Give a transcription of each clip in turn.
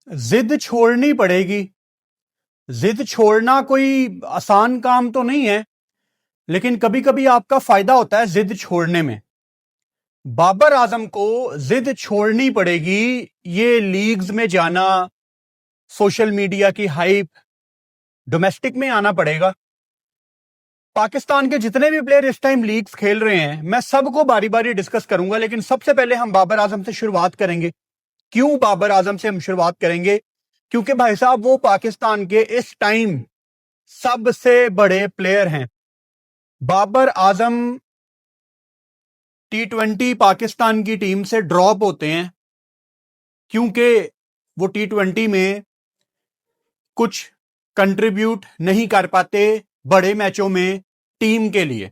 जिद छोड़नी पड़ेगी। जिद छोड़ना कोई आसान काम तो नहीं है, लेकिन कभी कभी आपका फायदा होता है जिद छोड़ने में। बाबर आजम को जिद छोड़नी पड़ेगी। ये लीग्स में जाना, सोशल मीडिया की हाइप, डोमेस्टिक में आना पड़ेगा। पाकिस्तान के जितने भी प्लेयर इस टाइम लीग्स खेल रहे हैं, मैं सबको बारी बारी डिस्कस करूंगा, लेकिन सबसे पहले हम बाबर आजम से शुरुआत करेंगे। क्यों बाबर आजम से हम शुरुआत करेंगे? क्योंकि भाई साहब वो पाकिस्तान के इस टाइम सबसे बड़े प्लेयर हैं। बाबर आजम T20 पाकिस्तान की टीम से ड्रॉप होते हैं क्योंकि वो T20 में कुछ कंट्रीब्यूट नहीं कर पाते बड़े मैचों में टीम के लिए।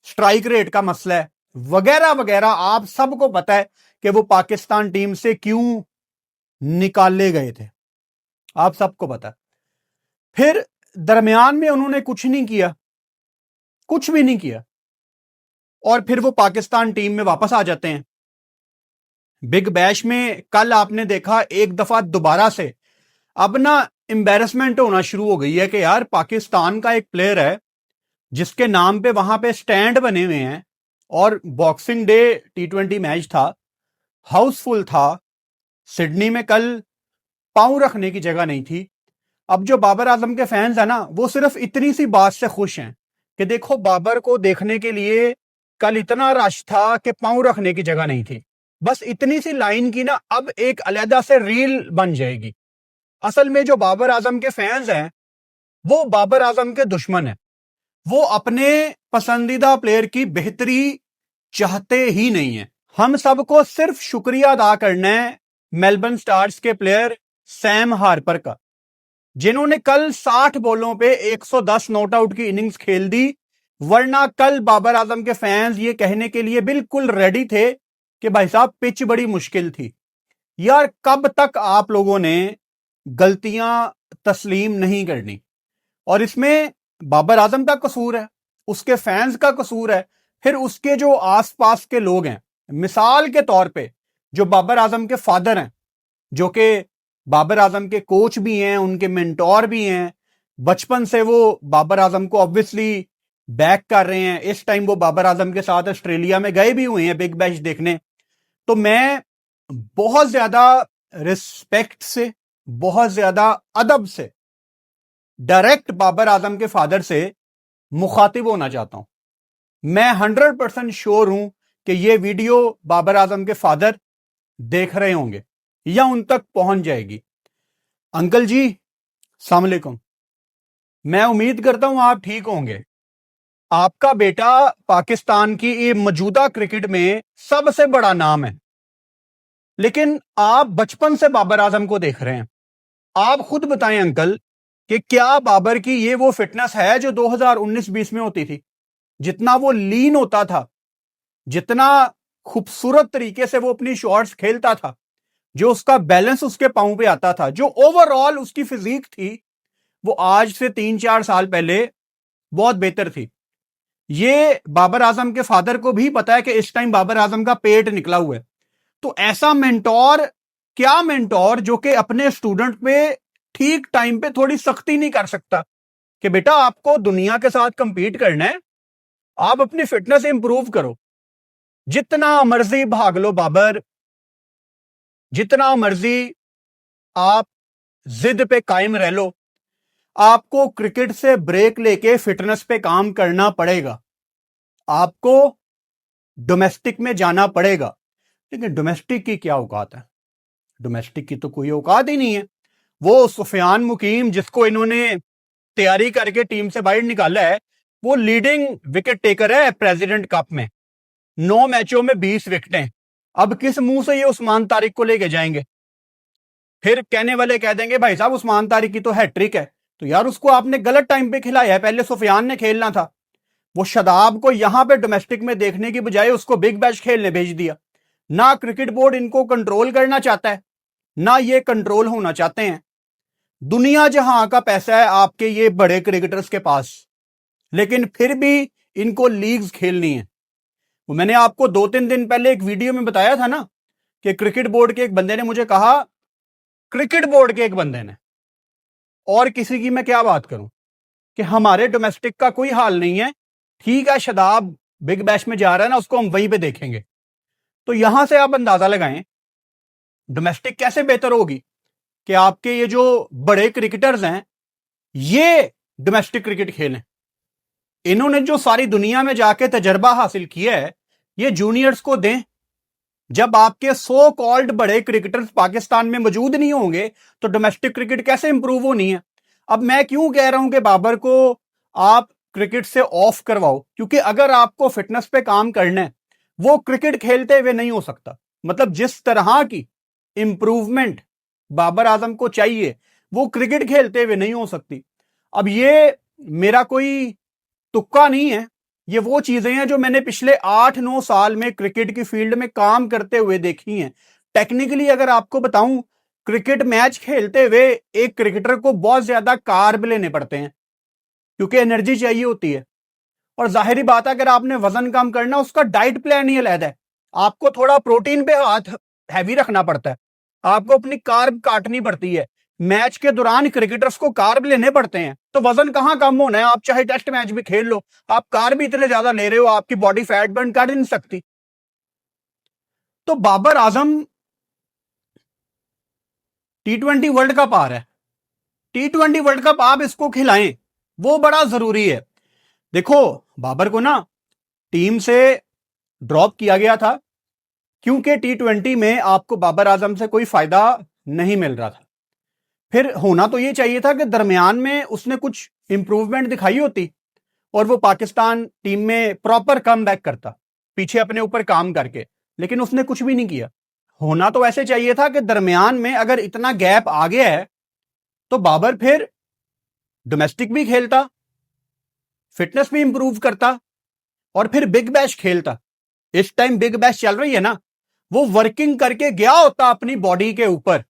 स्ट्राइक रेट का मसला है वगैरह वगैरह। आप सबको पता है कि वो पाकिस्तान टीम से क्यों निकाले गए थे, आप सबको पता है। फिर दरमियान में उन्होंने कुछ नहीं किया, कुछ भी नहीं किया, और फिर वो पाकिस्तान टीम में वापस आ जाते हैं। बिग बैश में कल आपने देखा एक दफा दोबारा से अब ना एम्बेरसमेंट होना शुरू हो गई है कि यार पाकिस्तान का एक प्लेयर है जिसके नाम पे वहां पे स्टैंड बने हुए हैं, और बॉक्सिंग डे T20 मैच था, हाउसफुल था। सिडनी में कल पांव रखने की जगह नहीं थी। अब जो बाबर आजम के फैंस हैं ना, वो सिर्फ इतनी सी बात से खुश हैं कि देखो बाबर को देखने के लिए कल इतना रश था कि पांव रखने की जगह नहीं थी। बस इतनी सी लाइन की ना अब एक अलहदा से रील बन जाएगी। असल में जो बाबर आजम के फैंस हैं वो बाबर आजम के दुश्मन हैं। वो अपने पसंदीदा प्लेयर की बेहतरी चाहते ही नहीं है। हम सबको सिर्फ शुक्रिया अदा करना है मेलबर्न स्टार्स के प्लेयर सैम हार्पर का, जिन्होंने कल 60 बॉलों पे 110 नॉट आउट की इनिंग्स खेल दी। वरना कल बाबर आजम के फैंस ये कहने के लिए बिल्कुल रेडी थे कि भाई साहब पिच बड़ी मुश्किल थी। यार कब तक आप लोगों ने गलतियां तस्लीम नहीं करनी? और इसमें बाबर आजम का कसूर है, उसके फैंस का कसूर है, फिर उसके जो आसपास के लोग हैं। मिसाल के तौर पे जो बाबर आजम के फादर हैं, जो कि बाबर आजम के कोच भी हैं, उनके मेंटोर भी हैं, बचपन से वो बाबर आजम को ऑब्वियसली बैक कर रहे हैं। इस टाइम वो बाबर आजम के साथ ऑस्ट्रेलिया में गए भी हुए हैं बिग बैश देखने। तो मैं बहुत ज्यादा रिस्पेक्ट से, बहुत ज्यादा अदब से डायरेक्ट बाबर आजम के फादर से मुखातिब होना चाहता हूं। मैं 100% श्योर हूं कि यह वीडियो बाबर आजम के फादर देख रहे होंगे या उन तक पहुंच जाएगी। अंकल जी अस्सलाम वालेकुम, मैं उम्मीद करता हूं आप ठीक होंगे। आपका बेटा पाकिस्तान की मौजूदा क्रिकेट में सबसे बड़ा नाम है, लेकिन आप बचपन से बाबर आजम को देख रहे हैं। आप खुद बताएं अंकल कि क्या बाबर की ये वो फिटनेस है जो 2019-20 में होती थी? जितना वो लीन होता था, जितना खूबसूरत तरीके से वो अपनी शॉट्स खेलता था, जो उसका बैलेंस उसके पांव पे आता था, जो ओवरऑल उसकी फिजिक थी, वो आज से 3-4 साल पहले बहुत बेहतर थी। ये बाबर आजम के फादर को भी पता है कि इस टाइम बाबर आजम का पेट निकला हुआ है। तो ऐसा मेंटोर, क्या मेंटोर जो कि अपने स्टूडेंट पे ठीक टाइम पे थोड़ी सख्ती नहीं कर सकता कि बेटा आपको दुनिया के साथ कंपीट करना है, आप अपनी फिटनेस इंप्रूव करो। जितना मर्जी भाग लो बाबर, जितना मर्जी आप जिद पे कायम रह लो, आपको क्रिकेट से ब्रेक लेके फिटनेस पे काम करना पड़ेगा। आपको डोमेस्टिक में जाना पड़ेगा। लेकिन डोमेस्टिक की क्या औकात है? डोमेस्टिक की तो कोई औकात ही नहीं है। वो सुफियान मुकीम जिसको इन्होंने तैयारी करके टीम से बाहर निकाला है, वो लीडिंग विकेट टेकर है प्रेसिडेंट कप में। 9 मैचों में 20 विकेटें। अब किस मुंह से ये उस्मान तारिक को लेके जाएंगे? फिर कहने वाले कह देंगे भाई साहब उस्मान तारिक की तो हैट्रिक है। तो यार उसको आपने गलत टाइम पे खिलाया है, पहले सुफियान ने खेलना था। वो शदाब को यहां पे डोमेस्टिक में देखने की बजाय उसको बिग बैश खेलने भेज दिया। ना क्रिकेट बोर्ड इनको कंट्रोल करना चाहता है, ना ये कंट्रोल होना चाहते हैं। दुनिया जहां का पैसा है आपके ये बड़े क्रिकेटर्स के पास, लेकिन फिर भी इनको लीग्स खेलनी है। वो मैंने आपको 2-3 दिन पहले एक वीडियो में बताया था ना कि क्रिकेट बोर्ड के एक बंदे ने मुझे कहा क्रिकेट बोर्ड के एक बंदे ने, और किसी की मैं क्या बात करूं कि हमारे डोमेस्टिक का कोई हाल नहीं है, ठीक है शादाब बिग बैश में जा रहा है ना, उसको हम वहीं पे देखेंगे। तो यहां से आप अंदाजा लगाएं डोमेस्टिक कैसे बेहतर होगी कि आपके ये जो बड़े क्रिकेटर्स हैं ये डोमेस्टिक क्रिकेट खेलें। इन्होंने जो सारी दुनिया में जाके तजर्बा हासिल किया है ये जूनियर्स को दें। जब आपके सो कॉल्ड बड़े क्रिकेटर्स पाकिस्तान में मौजूद नहीं होंगे तो डोमेस्टिक क्रिकेट कैसे इंप्रूव होनी है। अब मैं क्यों कह रहा हूं कि बाबर को आप क्रिकेट से ऑफ करवाओ, क्योंकि अगर आपको फिटनेस पे काम करना है वो क्रिकेट खेलते हुए नहीं हो सकता। मतलब जिस तरह की इंप्रूवमेंट बाबर आजम को चाहिए वो क्रिकेट खेलते हुए नहीं हो सकती। अब ये मेरा कोई तुक्का नहीं है, ये वो चीजें हैं जो मैंने पिछले 8-9 साल में क्रिकेट की फील्ड में काम करते हुए देखी हैं। टेक्निकली अगर आपको बताऊं, क्रिकेट मैच खेलते हुए एक क्रिकेटर को बहुत ज्यादा कार्ब लेने पड़ते हैं क्योंकि एनर्जी चाहिए होती है। और जाहिर बात है अगर आपने वजन कम करना उसका डाइट प्लान ही अलग है। आपको थोड़ा प्रोटीन पे हाथ हैवी रखना पड़ता है, आपको अपनी कार्ब काटनी पड़ती है। मैच के दौरान क्रिकेटर्स को कार्ब लेने पड़ते हैं, तो वजन कहां कम होना है। आप चाहे टेस्ट मैच भी खेल लो, आप कार्ब इतने ज्यादा ले रहे हो आपकी बॉडी फैट बर्न कर नहीं सकती। तो Babar Azam T20 world cup आ रहा है, T20 वर्ल्ड कप आप इसको खिलाएं, वो बड़ा जरूरी है। देखो बाबर को ना टीम से ड्रॉप किया गया था क्योंकि T20 में आपको बाबर आजम से कोई फायदा नहीं मिल रहा था। फिर होना तो ये चाहिए था कि दरमियान में उसने कुछ इंप्रूवमेंट दिखाई होती और वो पाकिस्तान टीम में प्रॉपर कम बैक करता पीछे अपने ऊपर काम करके, लेकिन उसने कुछ भी नहीं किया। होना तो ऐसे चाहिए था कि दरमियान में अगर इतना गैप आ गया है तो बाबर फिर डोमेस्टिक भी खेलता, फिटनेस भी इंप्रूव करता और फिर बिग बैश खेलता। इस टाइम बिग बैश चल रही है ना, वो वर्किंग करके गया होता अपनी बॉडी के ऊपर,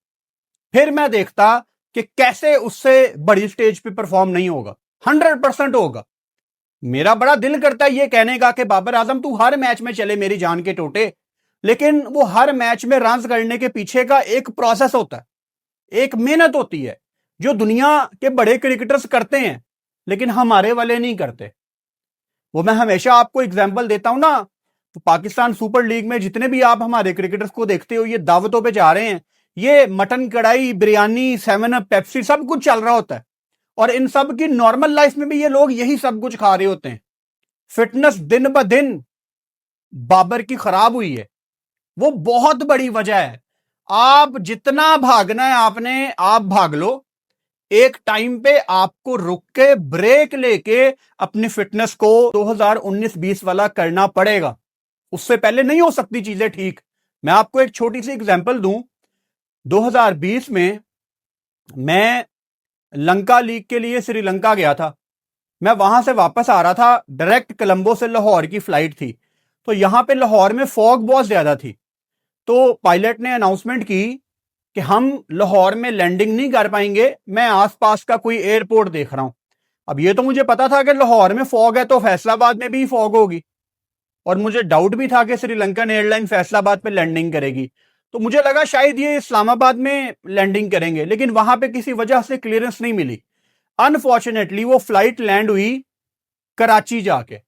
फिर मैं देखता कि कैसे उससे बड़ी स्टेज पे परफॉर्म नहीं होगा। 100% होगा। मेरा बड़ा दिल करता है ये कहने का कि बाबर आजम तू हर मैच में चले मेरी जान के टोटे, लेकिन वो हर मैच में रन्स करने के पीछे का एक प्रोसेस होता है, एक मेहनत होती है जो दुनिया के बड़े क्रिकेटर्स करते हैं लेकिन हमारे वाले नहीं करते। वो मैं हमेशा आपको एग्जांपल देता हूं ना, तो पाकिस्तान सुपर लीग में जितने भी आप हमारे क्रिकेटर्स को देखते हो ये दावतों पे जा रहे हैं, ये मटन कढ़ाई बिरयानी 7 अप पेप्सी सब कुछ चल रहा होता है और इन सब की नॉर्मल लाइफ में भी ये लोग यही सब कुछ खा रहे होते हैं। फिटनेस दिन ब दिन बाबर की खराब हुई है, वो बहुत बड़ी वजह है। आप जितना भागना है आपने आप भाग लो, एक टाइम पे आपको रुक के ब्रेक लेके अपनी फिटनेस को 2019-20 वाला करना पड़ेगा, उससे पहले नहीं हो सकती चीजें ठीक। मैं आपको एक छोटी सी एग्जांपल दूं, 2020 में मैं लंका लीग के लिए श्रीलंका गया था। मैं वहां से वापस आ रहा था, डायरेक्ट कोलंबो से लाहौर की फ्लाइट थी। तो यहां पे लाहौर में फॉग बहुत ज्यादा थी, तो पायलट ने अनाउंसमेंट की कि हम लाहौर में लैंडिंग नहीं कर पाएंगे, मैं आसपास का कोई एयरपोर्ट देख रहा हूं। अब ये तो मुझे पता था कि लाहौर में फॉग है तो फैसलाबाद में भी फॉग होगी, और मुझे डाउट भी था कि श्रीलंकन एयरलाइन फैसलाबाद पे लैंडिंग करेगी। तो मुझे लगा शायद ये इस्लामाबाद में लैंडिंग करेंगे, लेकिन वहां पे किसी वजह से क्लियरेंस नहीं मिली। अनफॉर्चुनेटली वो फ्लाइट लैंड हुई कराची जाके।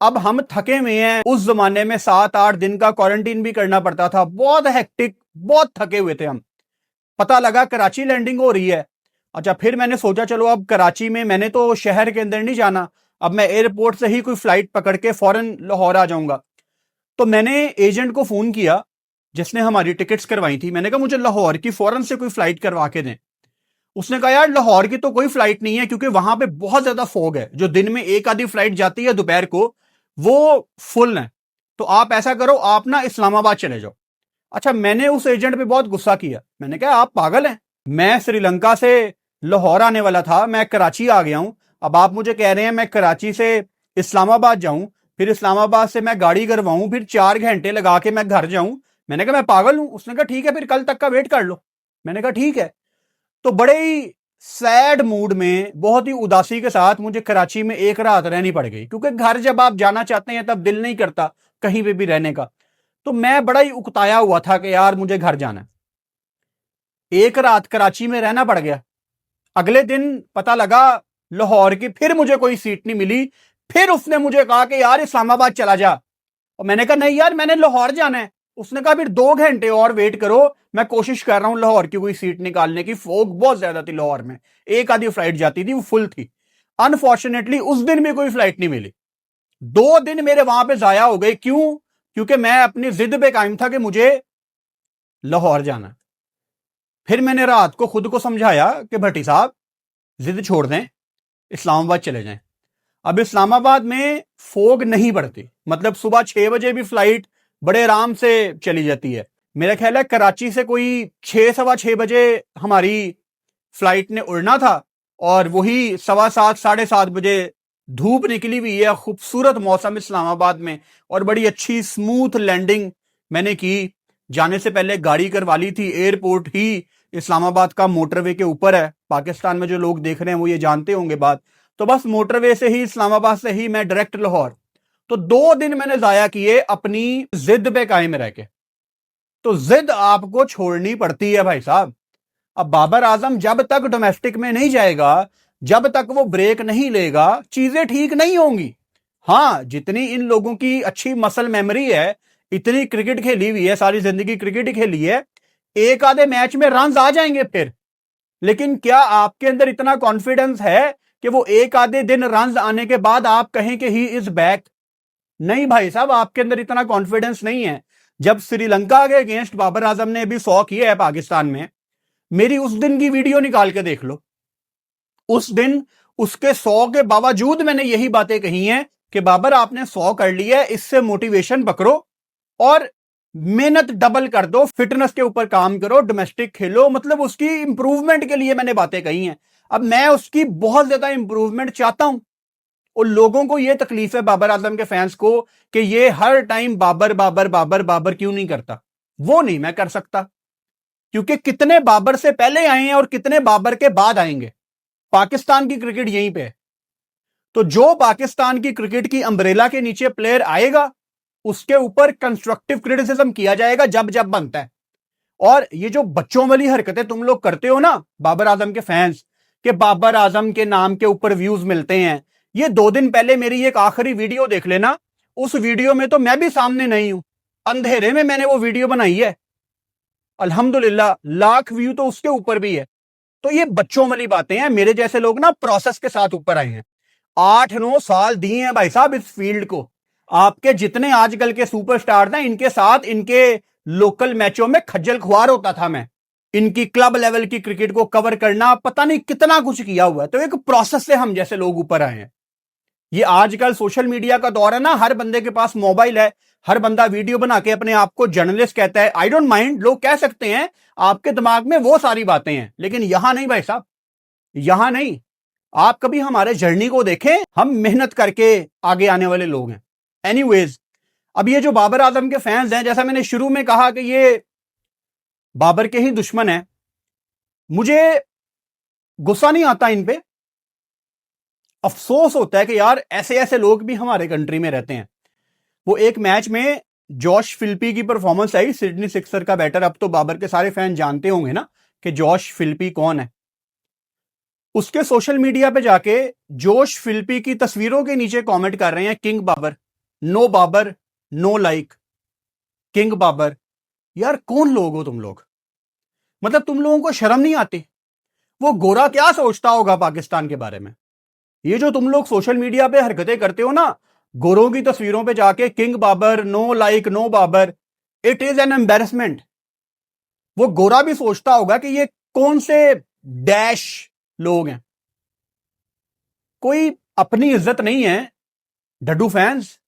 अब हम थके हुए हैं, उस जमाने में 7-8 दिन का क्वारंटीन भी करना पड़ता था, बहुत हेक्टिक, बहुत थके हुए थे हम। पता लगा कराची लैंडिंग हो रही है। अच्छा, फिर मैंने सोचा चलो अब कराची में, मैंने तो शहर के अंदर नहीं जाना, अब मैं एयरपोर्ट से ही कोई फ्लाइट पकड़ के फौरन लाहौर आ जाऊंगा। तो मैंने एजेंट को फोन किया जिसने हमारी टिकट्स करवाई थी, मैंने कहा मुझे लाहौर की फौरन से कोई फ्लाइट करवा के दें। उसने कहा यार लाहौर की तो कोई फ्लाइट नहीं है क्योंकि वहां पे बहुत ज्यादा फॉग है, जो दिन में एक आधी फ्लाइट जाती है दोपहर को वो फुल है, तो आप ऐसा करो आप ना इस्लामाबाद चले जाओ। अच्छा, मैंने उस एजेंट पे बहुत गुस्सा किया, मैंने कहा आप पागल हैं, मैं श्रीलंका से लाहौर आने वाला था, मैं कराची आ गया हूं, अब आप मुझे कह रहे हैं मैं कराची से इस्लामाबाद जाऊं, फिर इस्लामाबाद से मैं गाड़ी करवाऊं, फिर 4 घंटे लगा के मैं घर जाऊं। मैंने कहा मैं पागल हूं। उसने कहा ठीक है फिर कल तक का वेट कर लो। मैंने कहा ठीक है। तो बड़े ही सैड मूड में, बहुत ही उदासी के साथ मुझे कराची में एक रात रहनी पड़ गई, क्योंकि घर जब आप जाना चाहते हैं तब दिल नहीं करता कहीं पे भी रहने का। तो मैं बड़ा ही उकताया हुआ था कि यार मुझे घर जाना है। एक रात कराची में रहना पड़ गया। अगले दिन पता लगा लाहौर की फिर मुझे कोई सीट नहीं मिली। फिर उसने मुझे कहा कि यार इस्लामाबाद चला जा, और मैंने कहा नहीं यार मैंने लाहौर जाना है। उसने कहा फिर 2 घंटे और वेट करो, मैं कोशिश कर रहा हूं लाहौर की कोई सीट निकालने की। फोग बहुत ज्यादा थी लाहौर में, एक आधी फ्लाइट जाती थी, वो फुल थी। अनफॉर्चुनेटली उस दिन भी कोई फ्लाइट नहीं मिली। 2 दिन मेरे वहां पे जाया हो गए। क्यों? क्योंकि मैं अपनी जिद पे कायम था कि मुझे लाहौर जाना। फिर मैंने रात को खुद को समझाया कि भट्टी साहब जिद छोड़ दें, इस्लामाबाद चले जाएं। अब इस्लामाबाद में फोग नहीं पड़ती, मतलब सुबह 6 बजे भी फ्लाइट बड़े आराम से चली जाती है। मेरा ख्याल है कराची से कोई 6 सवा 6 बजे हमारी फ्लाइट ने उड़ना था, और वही 7:15 7:30 बजे धूप निकली हुई है, खूबसूरत मौसम इस्लामाबाद में, और बड़ी अच्छी स्मूथ लैंडिंग मैंने की। जाने से पहले गाड़ी करवा ली थी। एयरपोर्ट ही इस्लामाबाद का मोटरवे के ऊपर है। पाकिस्तान में जो लोग देख रहे हैं वो ये जानते होंगे बात। तो बस मोटरवे से ही, इस्लामाबाद से ही मैं डायरेक्ट लाहौर। तो 2 दिन मैंने जाया किए अपनी जिद पे कायम रह के। तो जिद आपको छोड़नी पड़ती है भाई साहब। अब बाबर आजम जब तक डोमेस्टिक में नहीं जाएगा, जब तक वो ब्रेक नहीं लेगा, चीजें ठीक नहीं होंगी। हां, जितनी इन लोगों की अच्छी मसल मेमोरी है, इतनी क्रिकेट खेली हुई है, सारी जिंदगी क्रिकेट ही खेली है, एक आधे मैच में रन आ जाएंगे फिर। लेकिन क्या आपके अंदर इतना कॉन्फिडेंस है कि वो एक आधे दिन रन आने के बाद आप कहें कि ही इज बैक? नहीं भाई साहब, आपके अंदर इतना कॉन्फिडेंस नहीं है। जब श्रीलंका के अगेंस्ट बाबर आजम ने अभी 100 किए है पाकिस्तान में, मेरी उस दिन की वीडियो निकाल के देख लो। उस दिन उसके 100 के बावजूद मैंने यही बातें कही हैं कि बाबर आपने 100 कर लिया है, इससे मोटिवेशन पकड़ो और मेहनत डबल कर दो, फिटनेस के ऊपर काम करो, डोमेस्टिक खेलो। मतलब उसकी इंप्रूवमेंट के लिए मैंने बातें कही हैं। अब मैं उसकी बहुत ज्यादा इंप्रूवमेंट चाहता हूं। और लोगों को यह तकलीफ है, बाबर आजम के फैंस को, कि ये हर टाइम बाबर बाबर बाबर बाबर क्यों नहीं करता। वो नहीं मैं कर सकता, क्योंकि कितने बाबर से पहले आए हैं और कितने बाबर के बाद आएंगे। पाकिस्तान की क्रिकेट यहीं पे है। तो जो पाकिस्तान की क्रिकेट की अंब्रेला के नीचे प्लेयर आएगा, उसके ऊपर कंस्ट्रक्टिव क्रिटिसिज्म किया जाएगा जब जब बनता है। और ये जो बच्चों वाली हरकतें तुम लोग करते हो ना, बाबर आजम के फैंस, कि बाबर आजम के नाम के ऊपर व्यूज मिलते हैं, ये 2 दिन पहले मेरी एक आखिरी वीडियो देख लेना। उस वीडियो में तो मैं भी सामने नहीं हूं, अंधेरे में मैंने वो वीडियो बनाई है। अल्हम्दुलिल्लाह लाख व्यू तो उसके ऊपर भी है। तो ये बच्चों वाली बातें हैं। मेरे जैसे लोग ना प्रोसेस के साथ ऊपर आए हैं। 8-9 साल दिए हैं भाई साहब इस फील्ड को। आपके जितने आजकल के सुपरस्टार ना, इनके साथ इनके लोकल मैचों में खज्जल खुआर होता था मैं। इनकी क्लब लेवल की क्रिकेट को कवर करना, पता नहीं कितना कुछ किया हुआ है। तो एक प्रोसेस से हम जैसे लोग ऊपर आए हैं। ये आजकल सोशल मीडिया का दौर है ना, हर बंदे के पास मोबाइल है, हर बंदा वीडियो बना के अपने आप को जर्नलिस्ट कहता है। आई डोंट माइंड, लोग कह सकते हैं, आपके दिमाग में वो सारी बातें हैं, लेकिन यहां नहीं भाई साहब, यहां नहीं। आप कभी हमारे जर्नी को देखें, हम मेहनत करके आगे आने वाले लोग हैं। एनीवेज, अब ये जो बाबर आजम के फैंस हैं, जैसा मैंने शुरू में कहा कि ये बाबर के ही दुश्मन है, मुझे गुस्सा नहीं आता इन पे, अफसोस होता है कि यार ऐसे ऐसे लोग भी हमारे कंट्री में रहते हैं। वो एक मैच में जॉश फिल्पी की परफॉर्मेंस आई, सिडनी सिक्सर का बैटर। अब तो बाबर के सारे फैन जानते होंगे ना कि जॉश फिल्पी कौन है। उसके सोशल मीडिया पे जाके जोश फिल्पी की तस्वीरों के नीचे कमेंट कर रहे हैं, king Babar, no like, king Babar. यार कौन लोग हो तुम लोग? मतलब तुम लोगों को शर्म नहीं आती? वो गोरा क्या सोचता होगा पाकिस्तान के बारे में? ये जो तुम लोग सोशल मीडिया पे हरकतें करते हो ना, गोरों की तस्वीरों पे जाके king Babar, no like, no Babar, it is an embarrassment. वो गोरा भी सोचता होगा कि ये कौन से डैश लोग हैं। कोई अपनी इज्जत नहीं है डड्डू फैंस,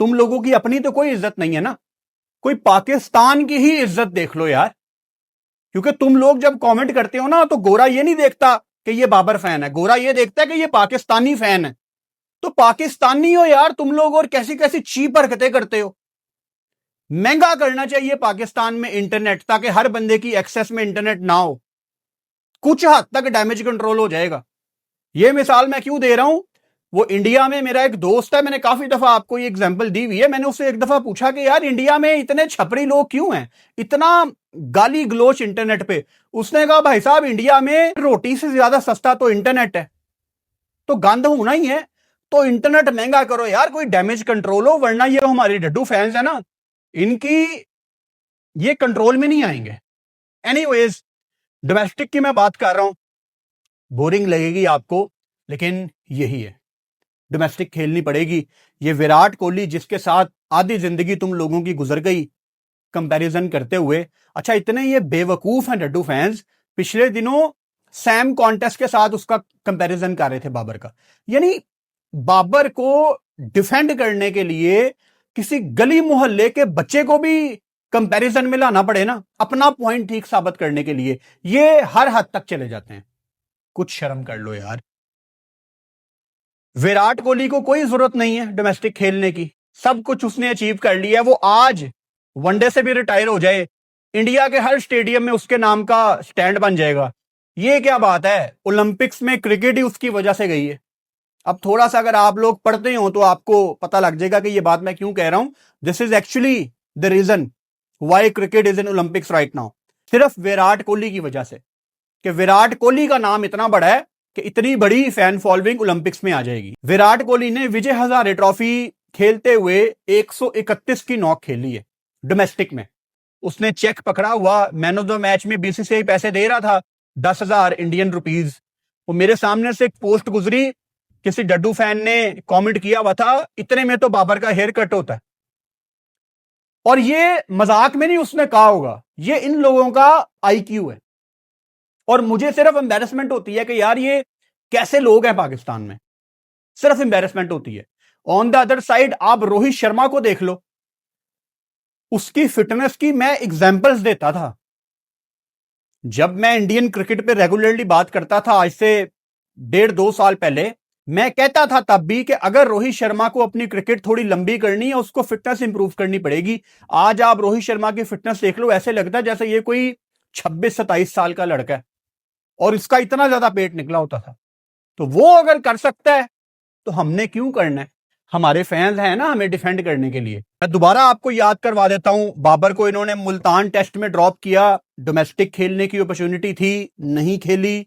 तुम लोगों की अपनी तो कोई इज्जत नहीं है ना। कोई पाकिस्तान की ही इज्जत देख लो यार। क्योंकि तुम लोग जब कमेंट करते हो ना, तो गोरा ये नहीं देखता कि ये बाबर फैन है, गोरा ये देखता है कि ये पाकिस्तानी फैन है। तो पाकिस्तानी हो यार तुम लोग, और कैसी कैसी चीप हरकतें करते हो। महंगा करना चाहिए पाकिस्तान में इंटरनेट, ताकि हर बंदे की एक्सेस में इंटरनेट ना हो। कुछ हद तक डैमेज कंट्रोल हो जाएगा। ये मिसाल मैं क्यों दे रहा हूं, वो इंडिया में मेरा एक दोस्त है, मैंने काफी दफा आपको ये एग्जांपल दी हुई है। मैंने उससे एक दफा पूछा कि यार इंडिया में इतने छपरी लोग क्यों हैं, इतना गाली गलोच इंटरनेट पे। उसने कहा भाई साहब इंडिया में रोटी से ज्यादा सस्ता तो इंटरनेट है, तो गंद होना ही है, तो इंटरनेट महंगा करो यार, कोई डैमेज कंट्रोल हो, वरना ये हमारे डड्डू फैंस है ना, इनकी ये कंट्रोल में नहीं आएंगे। एनीवेज, डोमेस्टिक की मैं बात कर रहा हूं, बोरिंग लगेगी आपको, लेकिन यही है, डोमेस्टिक खेलनी पड़ेगी। ये विराट कोहली जिसके साथ आधी जिंदगी तुम लोगों की गुजर गई कंपैरिजन करते हुए, अच्छा इतने ये बेवकूफ हैं डड्डू फैंस, पिछले दिनों सैम कॉन्टेस्ट के साथ उसका कंपैरिजन कर रहे थे बाबर का। यानी बाबर को डिफेंड करने के लिए किसी गली मोहल्ले के बच्चे को भी कंपैरिजन में लाना पड़े ना, अपना पॉइंट ठीक साबित करने के लिए, ये हर हद तक चले जाते हैं। कुछ शर्म कर लो यार। विराट कोहली को कोई जरूरत नहीं है डोमेस्टिक खेलने की, सब कुछ उसने अचीव कर लिया है। वो आज वनडे से भी रिटायर हो जाए, इंडिया के हर स्टेडियम में उसके नाम का स्टैंड बन जाएगा। ये क्या बात है, ओलंपिक्स में क्रिकेट ही उसकी वजह से गई है। अब थोड़ा सा अगर आप लोग पढ़ते हो तो आपको पता लग जाएगा कि ये बात मैं क्यों कह रहा हूं। This is actually the reason why cricket is in Olympics right now, सिर्फ विराट कोहली की वजह से, कि विराट कोहली का नाम इतना बड़ा है कि इतनी बड़ी फैन फॉलोइंग ओलंपिक्स में आ जाएगी। विराट कोहली ने विजय हजारे ट्रॉफी खेलते हुए 131 की नॉक खेली है डोमेस्टिक में। उसने चेक पकड़ा हुआ, मैन ऑफ द मैच में बीसीसीआई पैसे दे रहा था 10,000 इंडियन रुपीज। वो मेरे सामने से एक पोस्ट गुजरी, किसी डड्डू फैन ने कमेंट किया हुआ था, इतने में तो बाबर का हेयर कट होता है। और ये मजाक में नहीं उसने कहा होगा, ये इन लोगों का आईक्यू है। और मुझे सिर्फ एम्बैरेसमेंट होती है कि यार ये कैसे लोग हैं पाकिस्तान में, सिर्फ एम्बैरेसमेंट होती है। ऑन द अदर साइड आप रोहित शर्मा को देख लो, उसकी फिटनेस की मैं एग्जांपल्स देता था जब मैं इंडियन क्रिकेट पे रेगुलरली बात करता था, आज से 1.5-2 साल पहले। मैं कहता था तब भी कि अगर रोहित शर्मा को अपनी क्रिकेट थोड़ी लंबी करनी है, उसको फिटनेस इंप्रूव करनी पड़ेगी। आज आप रोहित शर्मा की फिटनेस देख लो, ऐसे लगता है जैसे ये कोई 26-27 साल का लड़का है, और इसका इतना ज्यादा पेट निकला होता था। तो वो अगर कर सकता है तो हमने क्यों करना है, हमारे फैंस हैं ना हमें डिफेंड करने के लिए। मैं दोबारा आपको याद करवा देता हूं, बाबर को इन्होंने मुल्तान टेस्ट में ड्रॉप किया, डोमेस्टिक खेलने की अपॉर्चुनिटी थी, नहीं खेली,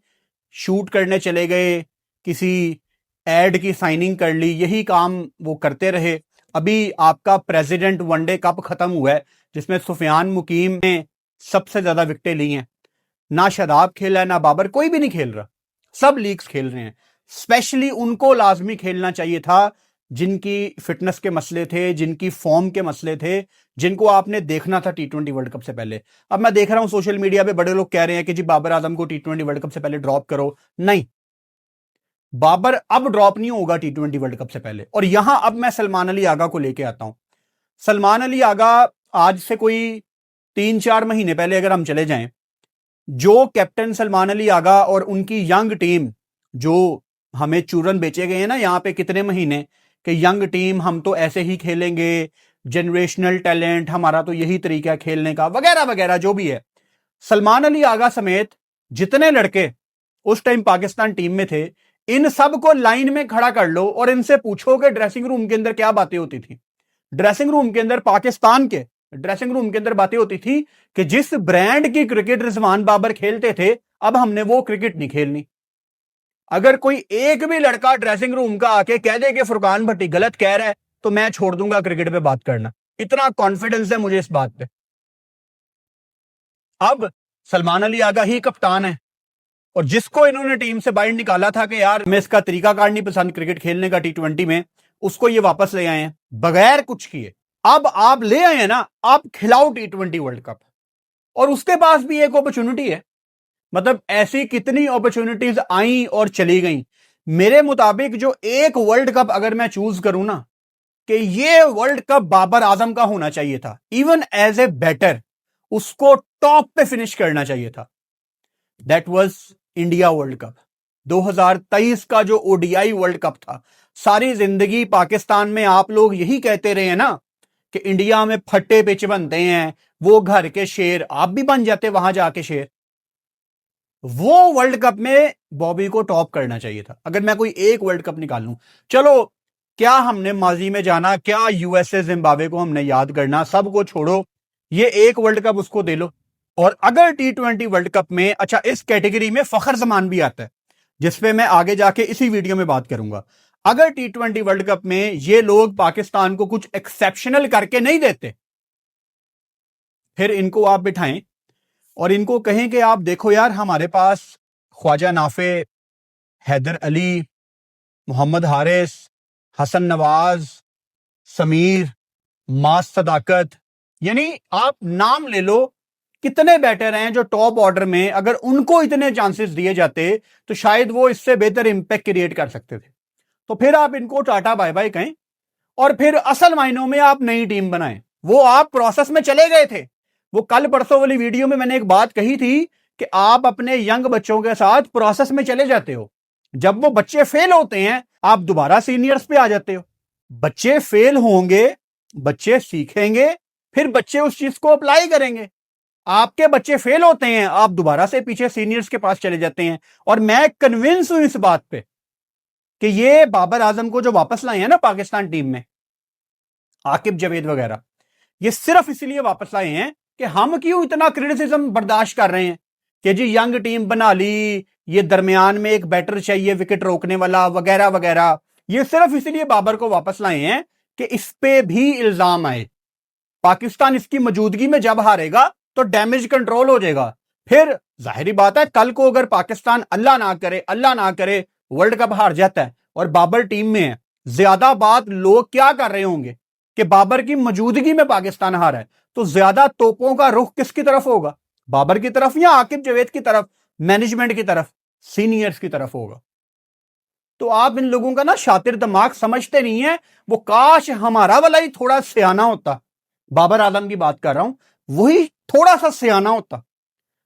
शूट करने चले गए, किसी एड की साइनिंग कर ली, यही काम वो करते रहे। अभी आपका प्रेसिडेंट वनडे कप खत्म हुआ है जिसमें सुफियान मुकीम ने सबसे ज्यादा विकेटें ली हैं, ना शादाब खेला है ना बाबर, कोई भी नहीं खेल रहा, सब लीग्स खेल रहे हैं। स्पेशली उनको लाजमी खेलना चाहिए था जिनकी फिटनेस के मसले थे, जिनकी फॉर्म के मसले थे, जिनको आपने देखना था T20 वर्ल्ड कप से पहले। अब मैं देख रहा हूं सोशल मीडिया पे बड़े लोग कह रहे हैं कि जी बाबर आजम को T20 वर्ल्ड कप से पहले ड्रॉप करो। नहीं, बाबर अब ड्रॉप नहीं होगा T20 वर्ल्ड कप से पहले। और यहां अब मैं सलमान अली आगा को लेके आता हूं। सलमान अली आगा आज से कोई 3-4 महीने पहले अगर हम चले जाएं, जो कैप्टन सलमान अली आगा और उनकी यंग टीम, जो हमें चूरन बेचे गए हैं ना यहां पे कितने महीने, कि यंग टीम, हम तो ऐसे ही खेलेंगे, जनरेशनल टैलेंट, हमारा तो यही तरीका है खेलने का, वगैरह वगैरह जो भी है। सलमान अली आगा समेत जितने लड़के उस टाइम पाकिस्तान टीम में थे, इन सब को लाइन में खड़ा कर लो और इनसे पूछो कि ड्रेसिंग रूम के अंदर क्या बातें होती थी। ड्रेसिंग रूम के अंदर, पाकिस्तान के ड्रेसिंग रूम के अंदर बातें होती थी कि जिस ब्रांड की क्रिकेट रिजवान बाबर खेलते थे, अब हमने वो क्रिकेट नहीं खेलनी। अगर कोई एक भी लड़का ड्रेसिंग रूम का आके कह दे कि फुरकान भट्टी गलत कह रहा है, तो मैं छोड़ दूंगा क्रिकेट पे बात करना। इतना कॉन्फिडेंस है मुझे इस बात पे। अब सलमान अली आगा ही कप्तान है, और जिसको इन्होंने टीम से बाहर निकाला था कि यार मैं इसका तरीकाकार नहीं पसंद क्रिकेट खेलने का T20 में, उसको ये वापस ले आए हैं बगैर कुछ किए। अब आप ले आए हैं ना, आप खिलाओ T20 वर्ल्ड कप, और उसके पास भी एक अपॉर्चुनिटी है। मतलब ऐसी कितनी अपॉर्चुनिटीज आई और चली गई। मेरे मुताबिक जो एक वर्ल्ड कप अगर मैं चूज करूं ना, कि ये वर्ल्ड कप बाबर आजम का होना चाहिए था, इवन एज ए बैटर उसको टॉप पे फिनिश करना चाहिए था, that was India world cup 2023 का जो ओडीआई वर्ल्ड कप था। सारी जिंदगी पाकिस्तान में आप लोग यही कहते रहे हैं ना कि इंडिया में फट्टे पिच बनते हैं, वो घर के शेर, आप भी बन जाते वहां जाके शेर। वो वर्ल्ड कप में बॉबी को टॉप करना चाहिए था, अगर मैं कोई एक वर्ल्ड कप निकाल लूं। चलो, क्या हमने माजी में जाना, क्या यूएसए जिम्बाब्वे को हमने याद करना, सबको छोड़ो, ये एक वर्ल्ड कप उसको दे लो और अगर T20 वर्ल्ड कप में, अच्छा इस कैटेगरी में फखर जमान भी आता है जिसपे मैं आगे जाके इसी वीडियो में बात करूंगा। अगर T20 वर्ल्ड कप में ये लोग पाकिस्तान को कुछ एक्सेप्शनल करके नहीं देते, फिर इनको आप बिठाएं और इनको कहें कि आप देखो यार, हमारे पास ख्वाजा नाफे, हैदर अली, मोहम्मद हारिस, हसन नवाज, समीर, मास सदाकत, यानी आप नाम ले लो कितने बैटर हैं जो टॉप ऑर्डर में, अगर उनको इतने चांसेस दिए जाते तो शायद वो इससे बेहतर इंपैक्ट क्रिएट कर सकते थे। तो फिर आप इनको टाटा बाय बाय कहें और फिर असल मायनों में आप नई टीम बनाएं। वो आप प्रोसेस में चले गए थे। वो कल परसों वाली वीडियो में मैंने एक बात कही थी कि आप अपने यंग बच्चों के साथ प्रोसेस में चले जाते हो, जब वो बच्चे फेल होते हैं आप दोबारा सीनियर्स पे आ जाते हो। बच्चे फेल होंगे, बच्चे सीखेंगे, फिर बच्चे उस चीज को अप्लाई करेंगे। आपके बच्चे फेल होते हैं, आप दोबारा से पीछे सीनियर्स के पास चले जाते हैं। और मैं कन्विंस हूं इस बात पे कि ये बाबर आजम को जो वापस लाए हैं ना पाकिस्तान टीम में, आकिब जावेद वगैरह, ये सिर्फ इसलिए वापस लाए हैं कि हम क्यों इतना क्रिटिसिज्म बर्दाश्त कर रहे हैं कि जी यंग टीम बना ली, ये दरमियान में एक बैटर चाहिए विकेट रोकने वाला वगैरह वगैरह। ये सिर्फ इसलिए बाबर को वापस लाए हैं कि इस पे भी इल्जाम आए। पाकिस्तान इसकी मौजूदगी में जब हारेगा तो डैमेज कंट्रोल हो जाएगा। फिर जाहिर बात है कल को अगर पाकिस्तान अल्लाह ना करे वर्ल्ड कप हार जाता है और बाबर टीम में है, ज्यादा बात लोग क्या कर रहे होंगे कि बाबर की मौजूदगी में पाकिस्तान हारा है, तो ज्यादा तोपों का रुख किसकी तरफ होगा? बाबर की तरफ या आकिब जावेद की तरफ, मैनेजमेंट की तरफ, सीनियर्स की तरफ होगा। तो आप इन लोगों का ना शातिर दिमाग समझते नहीं है। वो काश हमारा वाला ही थोड़ा सियाना होता, बाबर आजम की बात कर रहा हूं, वही थोड़ा सा सियाना होता,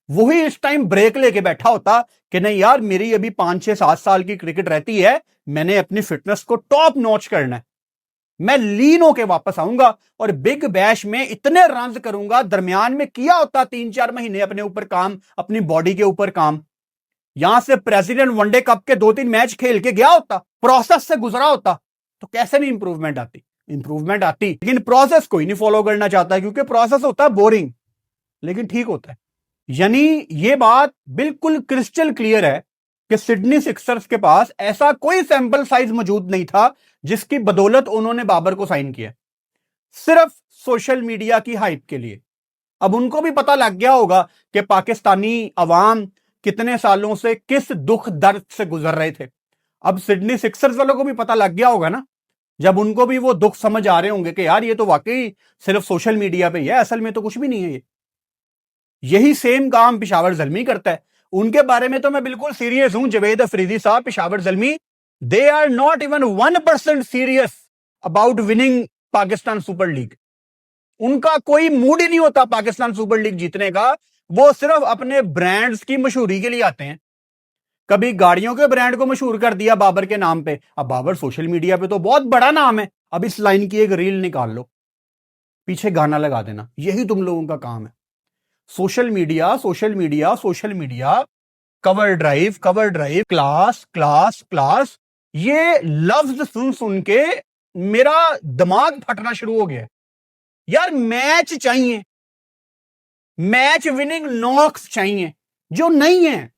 वही इस टाइम ब्रेक लेके बैठा होता कि नहीं यार मेरी अभी 5-6-7 साल की क्रिकेट रहती है, मैंने अपनी फिटनेस को टॉप नॉच करना है, मैं लीन होके वापस आऊंगा और बिग बैश में इतने रन करूंगा। दरमियान में किया होता 3-4 महीने अपने ऊपर काम, अपनी बॉडी के ऊपर काम, यहां से प्रेसिडेंट वनडे कप के 2-3 मैच खेल के गया होता, प्रोसेस से गुजरा होता, तो कैसे नहीं इंप्रूवमेंट आती? इंप्रूवमेंट आती, लेकिन प्रोसेस कोई नहीं फॉलो करना चाहता क्योंकि प्रोसेस होता है बोरिंग, लेकिन ठीक होता है। यानी ये बात बिल्कुल क्रिस्टल क्लियर है कि सिडनी सिक्सर्स के पास ऐसा कोई सैंपल साइज मौजूद नहीं था जिसकी बदौलत उन्होंने बाबर को साइन किया, सिर्फ सोशल मीडिया की हाइप के लिए। अब उनको भी पता लग गया होगा कि पाकिस्तानी अवाम कितने सालों से किस दुख दर्द से गुजर रहे थे। अब सिडनी सिक्सर्स वालों को भी पता लग गया होगा ना, जब उनको भी वो दुख समझ आ रहे होंगे कि यार ये तो वाकई सिर्फ सोशल मीडिया पे ही है, असल में तो कुछ भी नहीं है ये। यही सेम काम पेशावर ज़ल्मी करता है। उनके बारे में तो मैं बिल्कुल सीरियस हूं, जावेद अफरीदी साहब, Peshawar Zalmi, they are not even 1% serious about winning Pakistan super league. उनका कोई मूड ही नहीं होता पाकिस्तान सुपर लीग जीतने का। वो सिर्फ अपने ब्रांड्स की मशहूरी के लिए आते हैं। कभी गाड़ियों के ब्रांड को मशहूर कर दिया बाबर के नाम पे। अब बाबर सोशल मीडिया पे तो बहुत बड़ा नाम है, अब इस लाइन की एक रील निकाल लो, पीछे गाना लगा देना, यही तुम लोगों का काम है। Social media social media social media, cover drive, class class class, ये लफ्ज सुन सुन के मेरा दिमाग फटना शुरू हो गया। यार मैच चाहिए, मैच विनिंग नॉक्स चाहिए जो नहीं है।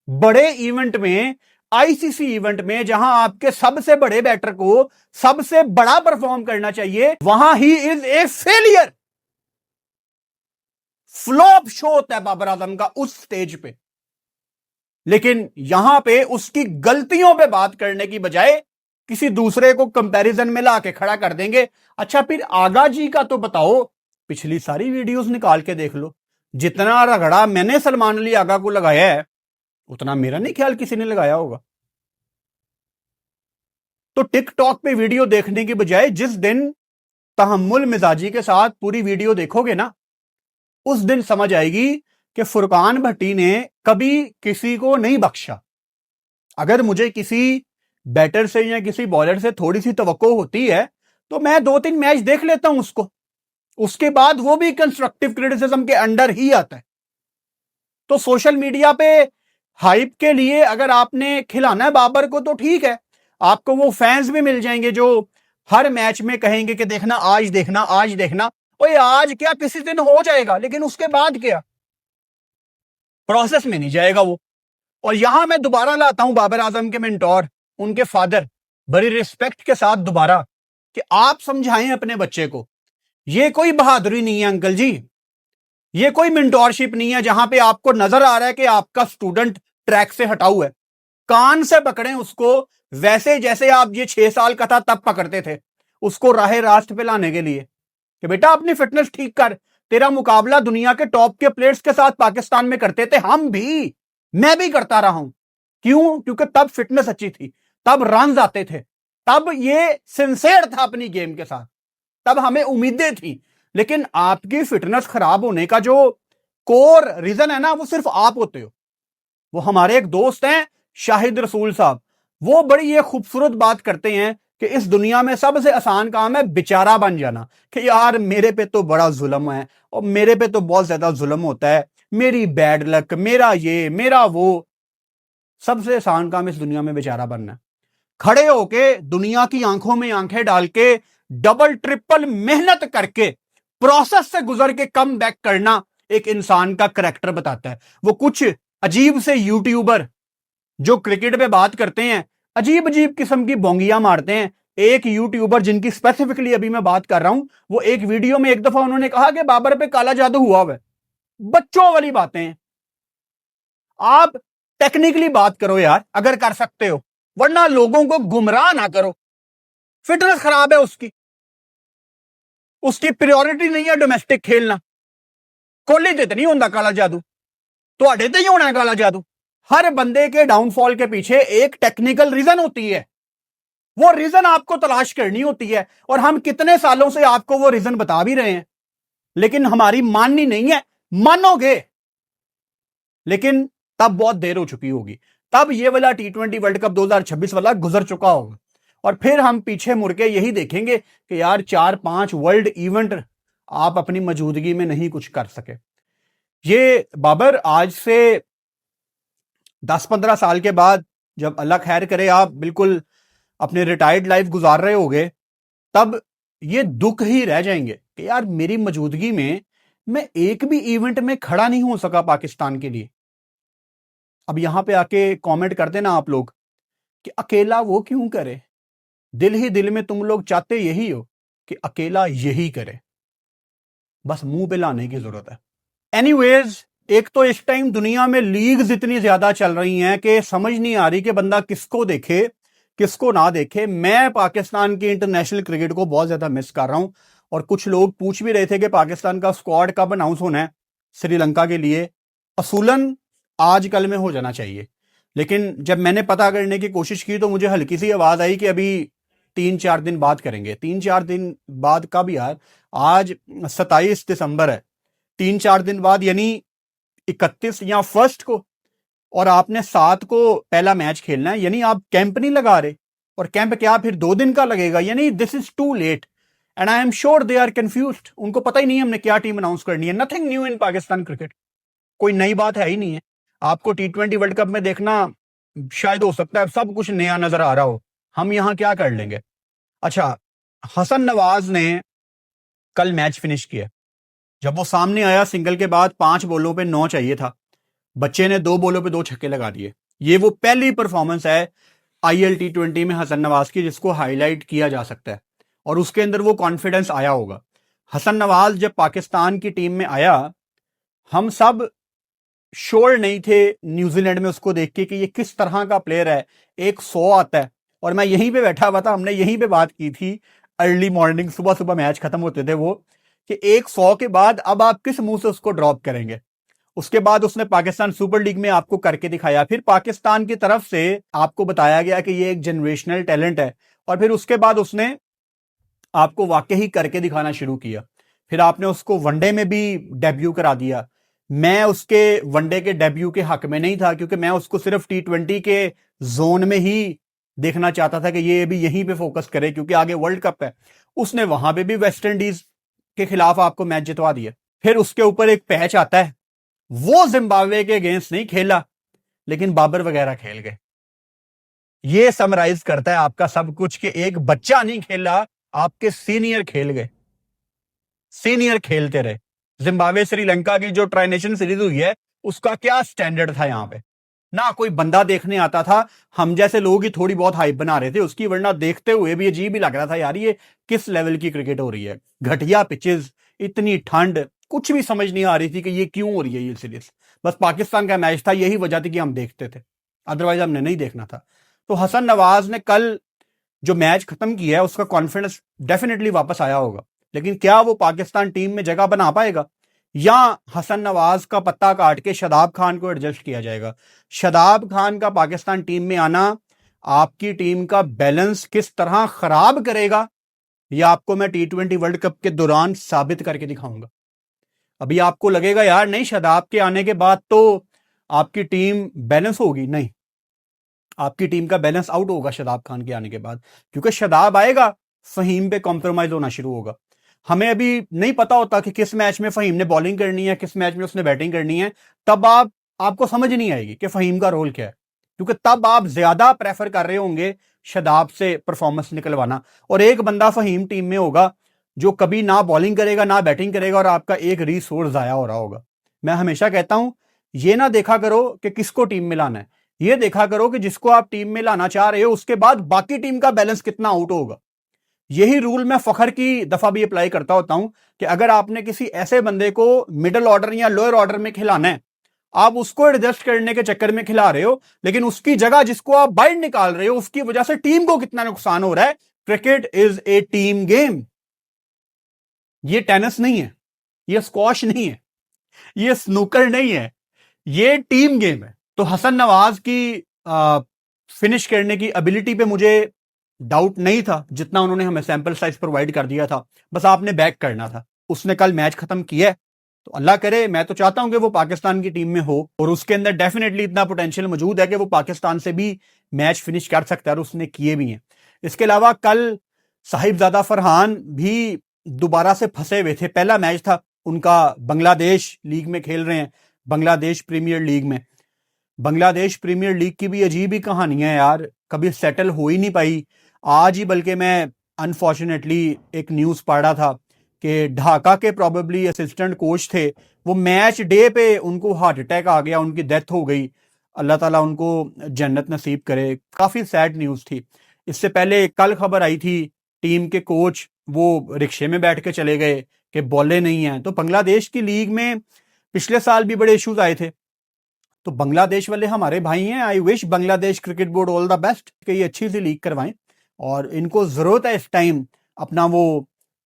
बड़े इवेंट में, आईसीसी इवेंट में, जहां आपके सबसे बड़े बैटर को सबसे बड़ा परफॉर्म करना चाहिए, वहां he is a failure. Flop show होता है बाबर आजम का उस स्टेज पे। लेकिन यहां पे उसकी गलतियों पे बात करने की बजाय किसी दूसरे को कंपैरिजन में ला के खड़ा कर देंगे। अच्छा फिर आगा जी का तो बताओ, पिछली सारी वीडियोस निकाल के देख लो, जितना रगड़ा मैंने सलमान अली आगा को लगाया है उतना मेरा नहीं ख्याल किसी ने लगाया होगा। तो टिकटॉक पे वीडियो देखने की बजाय जिस दिन तहम्मुल मिजाजी के साथ पूरी वीडियो देखोगे ना, उस दिन समझ आएगी कि फुरकान भट्टी ने कभी किसी को नहीं बख्शा। अगर मुझे किसी बैटर से या किसी बॉलर से थोड़ी सी तवक्को होती है तो मैं 2-3 मैच देख लेता हूं उसको, उसके बाद वो भी कंस्ट्रक्टिव क्रिटिसिज्म के अंडर ही आता है। तो सोशल मीडिया पे हाइप के लिए अगर आपने खिलाना है बाबर को तो ठीक है, आपको वो फैंस भी मिल जाएंगे जो हर मैच में कहेंगे कि देखना आज देखना आज देखना। ओए आज क्या, किसी दिन हो जाएगा, लेकिन उसके बाद क्या? प्रोसेस में नहीं जाएगा वो। और यहां मैं दोबारा लाता हूं बाबर आजम के मेंटोर, उनके फादर, बड़ी रिस्पेक्ट के साथ दोबारा, कि आप समझाएं अपने बच्चे को, ये कोई बहादुरी नहीं है अंकल जी, ये कोई मेंटोरशिप नहीं है जहां पे आपको नजर आ रहा है कि आपका स्टूडेंट ट्रैक से हटा हुआ है। कान से पकड़ें उसको, वैसे जैसे आप ये 6 साल का था तब पकड़ते थे उसको राह रास्त पे लाने के लिए, कि बेटा अपनी फिटनेस ठीक कर, तेरा मुकाबला दुनिया के टॉप के प्लेयर्स के साथ पाकिस्तान में करते थे हम भी, मैं भी करता रहा हूं। क्यों? क्योंकि तब फिटनेस अच्छी थी, तब रन आते थे, तब ये सिंसेयर था अपनी गेम के साथ, तब हमें उम्मीदें थी। लेकिन आपकी फिटनेस खराब होने का जो कोर रीजन है ना, वो सिर्फ आप होते हो। वो हमारे एक दोस्त हैं शाहिद रसूल साहब, वो बड़ी ये खूबसूरत बात करते हैं कि इस दुनिया में सबसे आसान काम है बेचारा बन जाना, कि यार मेरे पे तो बड़ा जुल्म है और मेरे पे तो बहुत ज्यादा जुल्म होता है, मेरी बैड लक, मेरा ये मेरा वो। सबसे आसान काम इस दुनिया में बेचारा बनना है। खड़े होके दुनिया की आंखों में आंखें डाल के डबल ट्रिपल मेहनत करके प्रोसेस से गुजर के कम बैक करना एक इंसान का करैक्टर बताता है। वो कुछ अजीब से यूट्यूबर जो क्रिकेट पे बात करते हैं, अजीब अजीब किस्म की बोंगियां मारते हैं। एक यूट्यूबर जिनकी स्पेसिफिकली अभी मैं बात कर रहा हूं, वो एक वीडियो में एक दफा उन्होंने कहा कि बाबर पे काला जादू हुआ हुआ है। बच्चों वाली बातें हैं। आप टेक्निकली बात करो यार अगर कर सकते हो, वरना लोगों को गुमराह ना करो। फिटनेस खराब है उसकी, उसकी प्रायोरिटी नहीं है डोमेस्टिक खेलना। कोहली ते नहीं होता काला जादू, तुहाडे ते ही होना है काला जादू। हर बंदे के डाउनफॉल के पीछे एक टेक्निकल रीजन होती है, वो रीजन आपको तलाश करनी होती है। और हम कितने सालों से आपको वो रीजन बता भी रहे हैं, लेकिन हमारी माननी नहीं है। मानोगे लेकिन तब बहुत देर हो चुकी होगी, तब ये वाला T20 वर्ल्ड कप 2026 वाला गुजर चुका होगा। और फिर हम पीछे मुड़ के यही देखेंगे कि यार 4-5 वर्ल्ड इवेंट आप अपनी मौजूदगी में नहीं कुछ कर सके। ये बाबर आज से 10-15 साल के बाद, जब अल्लाह खैर करे आप बिल्कुल अपने रिटायर्ड लाइफ गुजार रहे होगे, तब ये दुख ही रह जाएंगे कि यार मेरी मौजूदगी में मैं एक भी इवेंट में खड़ा नहीं हो सका पाकिस्तान के लिए। अब यहां पे आके कमेंट कर देना आप लोग कि अकेला वो क्यों करे, दिल ही दिल में तुम लोग चाहते यही हो कि अकेला यही करे, बस मुंह पे लाने की जरूरत है। एनीवेज, एक तो इस टाइम दुनिया में लीग्स इतनी ज्यादा चल रही हैं कि समझ नहीं आ रही कि बंदा किसको देखे किसको ना देखे। मैं पाकिस्तान की इंटरनेशनल क्रिकेट को बहुत ज्यादा मिस कर रहा हूं। और कुछ लोग पूछ भी रहे थे कि पाकिस्तान का स्क्वाड कब अनाउंस होना है श्रीलंका के लिए। असूलन आज कल में हो जाना चाहिए, लेकिन जब मैंने पता करने की कोशिश की तो मुझे हल्की सी आवाज आई कि अभी 3-4 दिन बाद करेंगे। 3-4 दिन बाद कब यार? आज 27 दिसंबर है, 3-4 दिन बाद यानी 31 या 1 को, और आपने 7 को पहला मैच खेलना है, यानी आप कैंप नहीं लगा रहे। और कैंप क्या फिर 2 दिन का लगेगा? यानी this is too late and I am sure they are confused. उनको पता ही नहीं हमने क्या टीम अनाउंस करनी है। Nothing new in Pakistan cricket, कोई नई बात है ही नहीं है। आपको T20 वर्ल्ड कप में देखना शायद हो सकता है सब कुछ नया नजर आ रहा हो, हम यहां क्या कर लेंगे। अच्छा, हसन नवाज ने कल मैच फिनिश किया। जब वो सामने आया सिंगल के बाद 5 बॉलों पे 9 चाहिए था, बच्चे ने 2 बॉलों पे 2 छक्के लगा दिए। ये वो पहली परफॉर्मेंस है IL T20 में हसन नवाज की जिसको हाईलाइट किया जा सकता है, और उसके अंदर वो कॉन्फिडेंस आया होगा। हसन नवाज जब पाकिस्तान की टीम में आया, हम सब श्योर नहीं थे न्यूजीलैंड में उसको देख के कि ये किस तरह का प्लेयर है। एक 100 आता है, और मैं यहीं पे बैठा हुआ था, हमने यहीं पे बात की थी अर्ली मॉर्निंग, सुबह सुबह मैच खत्म होते थे वो, कि एक 100 के बाद अब आप किस मुंह से उसको ड्रॉप करेंगे। उसके बाद उसने पाकिस्तान सुपर लीग में आपको करके दिखाया, फिर पाकिस्तान की तरफ से आपको बताया गया कि ये एक जनरेशनल टैलेंट है, और फिर उसके बाद उसने आपको वाकई ही करके दिखाना शुरू किया। फिर आपने उसको वनडे में भी डेब्यू करा दिया। मैं उसके वनडे के डेब्यू के हक में नहीं था, क्योंकि मैं उसको सिर्फ T20 के जोन में ही देखना चाहता था कि ये भी यहीं पे फोकस करे, क्योंकि आगे वर्ल्ड कप है। उसने वहां पे भी वेस्ट इंडीज के खिलाफ आपको मैच जितवा दिया। फिर उसके ऊपर एक पैच आता है, वो जिम्बाब्वे के अगेंस्ट नहीं खेला, लेकिन बाबर वगैरह खेल गए। ये समराइज करता है आपका सब कुछ कि एक बच्चा नहीं खेला, आपके सीनियर खेल गए, सीनियर खेलते रहे। जिम्बाब्वे श्रीलंका की जो ट्राई नेशन सीरीज हुई है, उसका क्या स्टैंडर्ड था यहां पे? ना कोई बंदा देखने आता था, हम जैसे लोग ही थोड़ी बहुत हाइप बना रहे थे उसकी, वरना देखते हुए भी अजीब ही लग रहा था यार, ये किस लेवल की क्रिकेट हो रही है। घटिया पिचेस, इतनी ठंड, कुछ भी समझ नहीं आ रही थी कि ये क्यों हो रही है ये सीरीज। बस पाकिस्तान का मैच था, यही वजह थी कि हम देखते थे, अदरवाइज हमने नहीं देखना था। तो हसन नवाज ने कल जो मैच खत्म किया है उसका कॉन्फिडेंस डेफिनेटली वापस आया होगा, लेकिन क्या वो पाकिस्तान टीम में जगह बना पाएगा, या हसन नवाज का पत्ता काट के शादाब खान को एडजस्ट किया जाएगा? शादाब खान का पाकिस्तान टीम में आना आपकी टीम का बैलेंस किस तरह खराब करेगा, यह आपको मैं T20 वर्ल्ड कप के दौरान साबित करके दिखाऊंगा। अभी आपको लगेगा यार नहीं, शादाब के आने के बाद तो आपकी टीम बैलेंस होगी, नहीं, आपकी टीम का बैलेंस आउट होगा शादाब खान के आने के बाद, क्योंकि शादाब आएगा, फहीम पे कॉम्प्रोमाइज होना शुरू होगा। हमें अभी नहीं पता होता कि किस मैच में फहीम ने बॉलिंग करनी है, किस मैच में उसने बैटिंग करनी है, तब आपको समझ नहीं आएगी कि फहीम का रोल क्या है, क्योंकि तब आप ज्यादा प्रेफर कर रहे होंगे शादाब से परफॉर्मेंस निकलवाना, और एक बंदा फहीम टीम में होगा जो कभी ना बॉलिंग करेगा ना बैटिंग करेगा, और आपका एक रिसोर्स जाया हो रहा होगा। मैं हमेशा कहता हूं, ये ना देखा करो कि किसको टीम में लाना है, ये देखा करो कि जिसको आप टीम में लाना चाह रहे हो उसके बाद बाकी टीम का बैलेंस कितना आउट होगा। यही रूल मैं फखर की दफा भी अप्लाई करता होता हूं कि अगर आपने किसी ऐसे बंदे को मिडिल ऑर्डर या लोअर ऑर्डर में खिलाना है, आप उसको एडजस्ट करने के चक्कर में खिला रहे हो, लेकिन उसकी जगह जिसको आप बाहर निकाल रहे हो उसकी वजह से टीम को कितना नुकसान हो रहा है। Cricket is a team game, ये टेनिस नहीं है, ये स्क्वॉश नहीं है, ये स्नूकर नहीं है, ये टीम गेम है। तो हसन नवाज की फिनिश करने की एबिलिटी पे मुझे डाउट नहीं था, जितना उन्होंने हमें सैंपल साइज प्रोवाइड कर दिया था, बस आपने बैक करना था। उसने कल मैच खत्म किया है, तो अल्लाह करे, मैं तो चाहता हूं कि वो पाकिस्तान की टीम में हो, और उसके अंदर डेफिनेटली इतना पोटेंशियल मौजूद है कि वो पाकिस्तान से भी मैच फिनिश कर सकता है, और उसने किए भी हैं। इसके अलावा कल साहिबजादा फरहान भी दोबारा से फंसे हुए थे। पहला मैच था उनका, बांग्लादेश लीग में खेल रहे हैं, बांग्लादेश प्रीमियर लीग में। बांग्लादेश प्रीमियर लीग की भी अजीब ही कहानी है यार, कभी सेटल हो ही नहीं पाई। आज ही बल्कि मैं अनफॉर्चुनेटली एक न्यूज पढ़ रहा था कि ढाका के प्रोबेबली असिस्टेंट कोच थे, वो मैच डे पे उनको हार्ट अटैक आ गया, उनकी डेथ हो गई। अल्लाह ताला उनको जन्नत नसीब करे। काफी सैड न्यूज थी। इससे पहले कल खबर आई थी टीम के कोच वो रिक्शे में बैठ के चले गए कि बॉलें नहीं है। तो बांग्लादेश की लीग में पिछले साल भी बड़े इश्यूज आए थे। तो बांग्लादेश वाले हमारे भाई हैं, I wish Bangladesh cricket board all the best कि ये अच्छी सी लीग करवाएं, और इनको जरूरत है इस टाइम अपना वो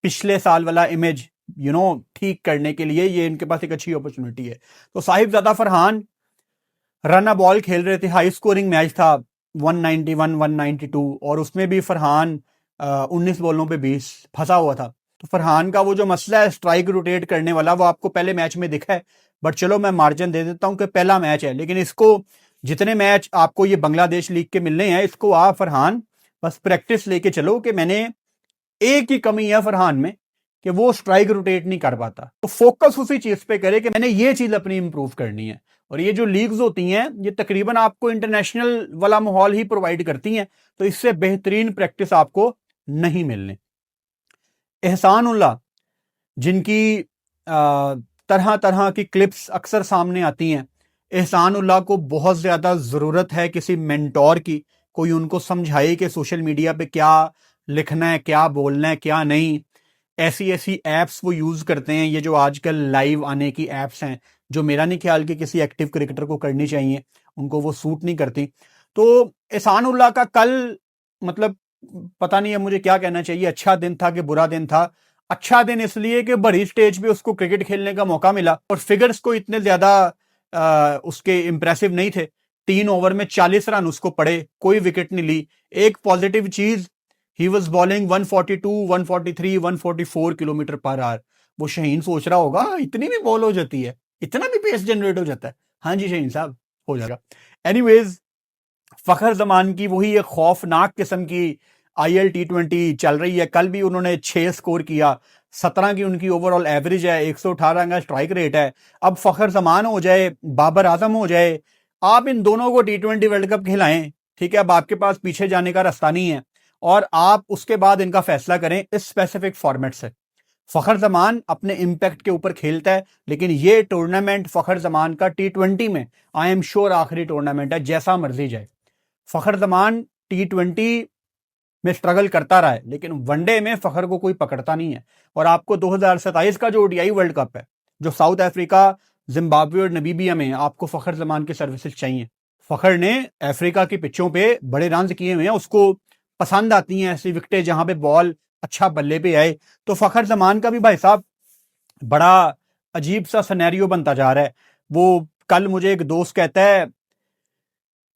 पिछले साल वाला इमेज ठीक करने के लिए। ये इनके पास एक अच्छी अपॉर्चुनिटी है। तो साहिबजादा फरहान रन बॉल खेल रहे थे, हाई स्कोरिंग मैच था, 191 192, और उसमें भी फरहान 19 बॉलों पे 20 फंसा हुआ था। तो फरहान का वो जो मसला है स्ट्राइक रोटेट करने वाला, वो आपको पहले मैच में दिखा है, बट चलो मैं मार्जिन दे देता हूं कि पहला मैच है, लेकिन इसको जितने मैच आपको ये बांग्लादेश लीग के मिलने हैं, इसको आप फरहान बस प्रैक्टिस लेके चलो कि मैंने एक ही कमी है फरहान में कि वो स्ट्राइक रोटेट नहीं कर पाता। तो फोकस उसी चीज पे करे कि मैंने ये चीज अपनी इंप्रूव करनी है। और ये जो लीग्स होती हैं ये तकरीबन आपको इंटरनेशनल वाला माहौल ही प्रोवाइड करती हैं, तो इससे बेहतरीन प्रैक्टिस आपको नहीं मिलने। एहसान उल्लाह, जिनकी तरह तरह की क्लिप्स अक्सर सामने आती हैं, एहसान उल्लाह को बहुत ज्यादा जरूरत है किसी मेंटोर की, कोई उनको समझाए कि सोशल मीडिया पे क्या लिखना है, क्या बोलना है, क्या नहीं। ऐसी ऐसी एप्स वो यूज करते हैं, ये जो आजकल लाइव आने की एप्स हैं, जो मेरा नहीं ख्याल कि किसी एक्टिव क्रिकेटर को करनी चाहिए, उनको वो सूट नहीं करती। तो एहसान उल्लाह का कल मतलब पता नहीं है मुझे क्या कहना चाहिए, अच्छा दिन था कि बुरा दिन था। अच्छा दिन इसलिए कि बड़ी स्टेज पे उसको क्रिकेट खेलने का मौका मिला, और फिगर्स को इतने ज्यादा उसके इंप्रेसिव नहीं थे। 3 ओवर में 40 रन उसको पड़े, कोई विकेट नहीं ली। एक पॉजिटिव चीज, he was bowling 142 143 144 kilometre per hour. वो शहीन सोच रहा होगा इतनी भी बॉल हो जाती है, इतना भी पेस जनरेट हो जाता है। हाँ जी शहीन साहब, हो जाएगा। एनीवेज, फखर जमान की वही एक खौफनाक किस्म की IL T20 चल रही है। कल भी उन्होंने 6 स्कोर किया, 17 की उनकी ओवरऑल एवरेज है, 118 का स्ट्राइक रेट है। अब फखर जमान हो जाए, बाबर आजम हो जाए, आप इन दोनों को T20 वर्ल्ड कप खिलाएं, ठीक है। अब आपके पास पीछे जाने का रास्ता नहीं है, और आप उसके बाद इनका फैसला करें इस स्पेसिफिक फॉर्मेट से। फखर जमान अपने इम्पैक्ट के ऊपर खेलता है, लेकिन ये टूर्नामेंट फखर जमान का T20 में आई एम श्योर आखिरी टूर्नामेंट है, जैसा मर्जी जाए। फखर जमान T20 में स्ट्रगल करता रहा है, लेकिन वनडे में फखर को कोई पकड़ता नहीं है। और आपको 2027 का जो ओडीआई वर्ल्ड कप है, जो साउथ अफ्रीका, जिम्बाब्वे और नमीबिया में, आपको फखर जमान की सर्विसेज चाहिए। फखर ने अफ्रीका की पिचों पे बड़े रन किए हुए हैं, उसको पसंद आती हैं ऐसी विकेटें जहां पे बॉल अच्छा बल्ले पे आए। तो फखर जमान का भी भाई साहब बड़ा अजीब सा सिनेरियो बनता जा रहा है। वो कल मुझे एक दोस्त कहता है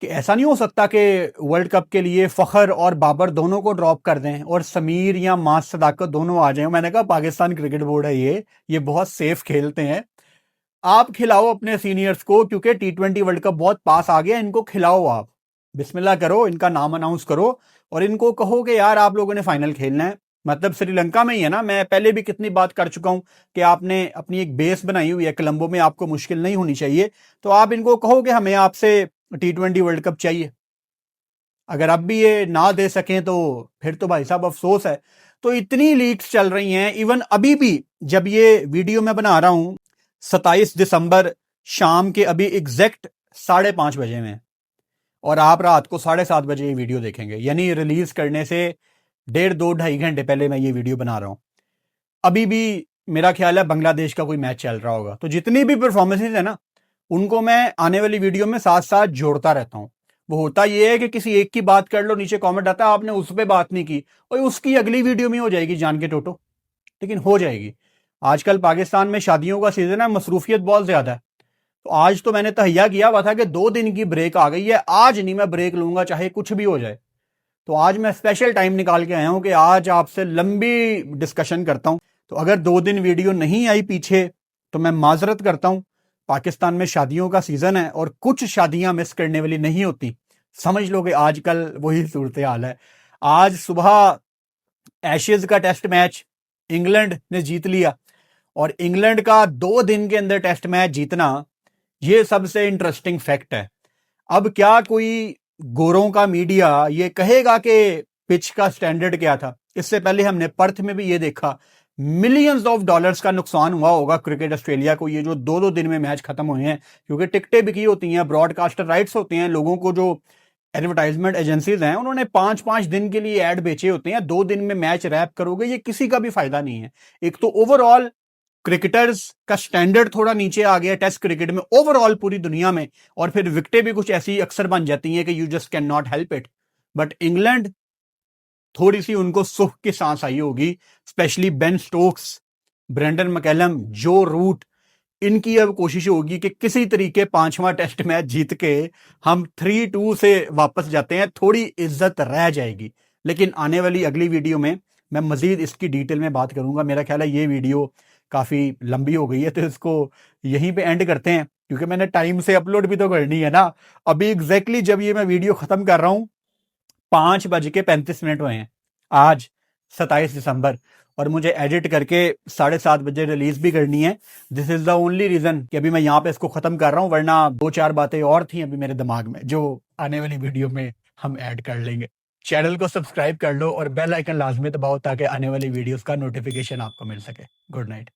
कि ऐसा नहीं हो सकता कि वर्ल्ड कप के लिए फखर और बाबर दोनों को ड्रॉप कर दें और समीर या मास सदाकत दोनों आ जाएं। मैंने कहा पाकिस्तान क्रिकेट बोर्ड है, ये बहुत सेफ खेलते हैं, आप खिलाओ अपने सीनियर्स को, क्योंकि T20 वर्ल्ड कप बहुत पास आ गया, इनको खिलाओ, आप बिस्मिल्लाह करो, इनका नाम अनाउंस करो और इनको कहो कि यार आप लोगों ने फाइनल खेलना है। मतलब श्रीलंका में ही है ना, मैं पहले भी कितनी बात कर चुका हूं कि आपने अपनी एक बेस बनाई हुई है कोलंबो में, आपको मुश्किल नहीं होनी चाहिए, तो आप इनको कहो कि हमें आपसे T20 वर्ल्ड कप चाहिए। अगर अब भी ये ना दे सकें तो फिर तो भाई साहब अफसोस है। तो इतनी लीक्स चल रही हैं, इवन अभी भी जब ये वीडियो मैं बना रहा हूं 27 दिसंबर शाम के अभी एग्जैक्ट 5:30 बजे में, और आप रात को 7:30 बजे ये वीडियो देखेंगे, यानी रिलीज करने से 1.5-2-2.5 घंटे पहले मैं ये वीडियो बना रहा हूं। अभी भी मेरा ख्याल है बांग्लादेश का कोई मैच चल रहा होगा। तो जितनी भी परफॉर्मेंसेज है ना, उनको मैं आने वाली वीडियो में साथ साथ जोड़ता रहता हूं। वो होता ये है कि किसी एक की बात कर लो, नीचे कमेंट आता है आपने उस पर बात नहीं की, और उसकी अगली वीडियो में हो जाएगी जान के टोटो, लेकिन हो जाएगी। आजकल पाकिस्तान में शादियों का सीजन है, मसरूफियत बहुत ज्यादा है। तो आज तो मैंने तहैया किया हुआ था कि 2 दिन की ब्रेक आ गई है, आज नहीं मैं ब्रेक लूंगा चाहे कुछ भी हो जाए। तो आज मैं स्पेशल टाइम निकाल के आया हूं कि आज आपसे लंबी डिस्कशन करता हूं। तो अगर 2 दिन वीडियो नहीं आई पीछे तो मैं माजरत करता हूं। पाकिस्तान में शादियों का सीजन है और कुछ शादियां मिस करने वाली नहीं होती। समझ लो कि आजकल वही सूरत हाल है। आज सुबह एशेज का टेस्ट मैच इंग्लैंड ने जीत लिया, और इंग्लैंड का 2 दिन के अंदर टेस्ट मैच जीतना, ये सबसे इंटरेस्टिंग फैक्ट है। अब क्या कोई गोरों का मीडिया ये कहेगा कि पिच का स्टैंडर्ड क्या था? इससे पहले हमने पर्थ में भी ये देखा, मिलियंस ऑफ डॉलर्स का नुकसान हुआ होगा क्रिकेट ऑस्ट्रेलिया को, ये जो 2-2 दिन में मैच खत्म हुए हैं, क्योंकि टिकटें बिकी होती हैं, ब्रॉडकास्टर राइट्स होते हैं, लोगों को जो एडवर्टाइजमेंट एजेंसीज हैं उन्होंने 5-5 दिन के लिए ऐड बेचे होते हैं। 2 दिन में मैच रैप करोगे, ये किसी का भी फायदा नहीं है। एक तो ओवरऑल क्रिकेटर्स का स्टैंडर्ड थोड़ा नीचे आ गया टेस्ट क्रिकेट में ओवरऑल पूरी दुनिया में, और फिर विकेटें भी कुछ ऐसी अक्सर बन जाती हैं कि you just can not help it. But England थोड़ी सी उनको सुख की सांस आई होगी, especially Ben Stokes, Brendon McCullum, Joe Root, इनकी अब कोशिश होगी कि किसी तरीके 5वां टेस्ट मैच जीत के हम 3-2 से वापस जाते हैं, थोड़ी इज्जत रह जाएगी। लेकिन आने वाली अगली वीडियो में मैं मजीद इसकी डिटेल में बात करूंगा। मेरा ख्याल है ये वीडियो काफी लंबी हो गई है, तो इसको यहीं पे एंड करते हैं, क्योंकि मैंने टाइम से अपलोड भी तो करनी है ना। अभी एग्जैक्टली जब ये मैं वीडियो खत्म कर रहा हूं 5:35 हुए हैं आज 27 दिसंबर, और मुझे एडिट करके 7:30 बजे रिलीज भी करनी है। This is the only reason कि अभी मैं यहाँ पे इसको खत्म कर रहा हूँ, वरना 2-4 बातें और थी अभी मेरे दिमाग में जो आने वाली वीडियो में हम ऐड कर लेंगे। चैनल को सब्सक्राइब कर लो और बेल आइकन लाजमी दबाओ ताकि आने वाली वीडियोस का नोटिफिकेशन आपको मिल सके। Good night.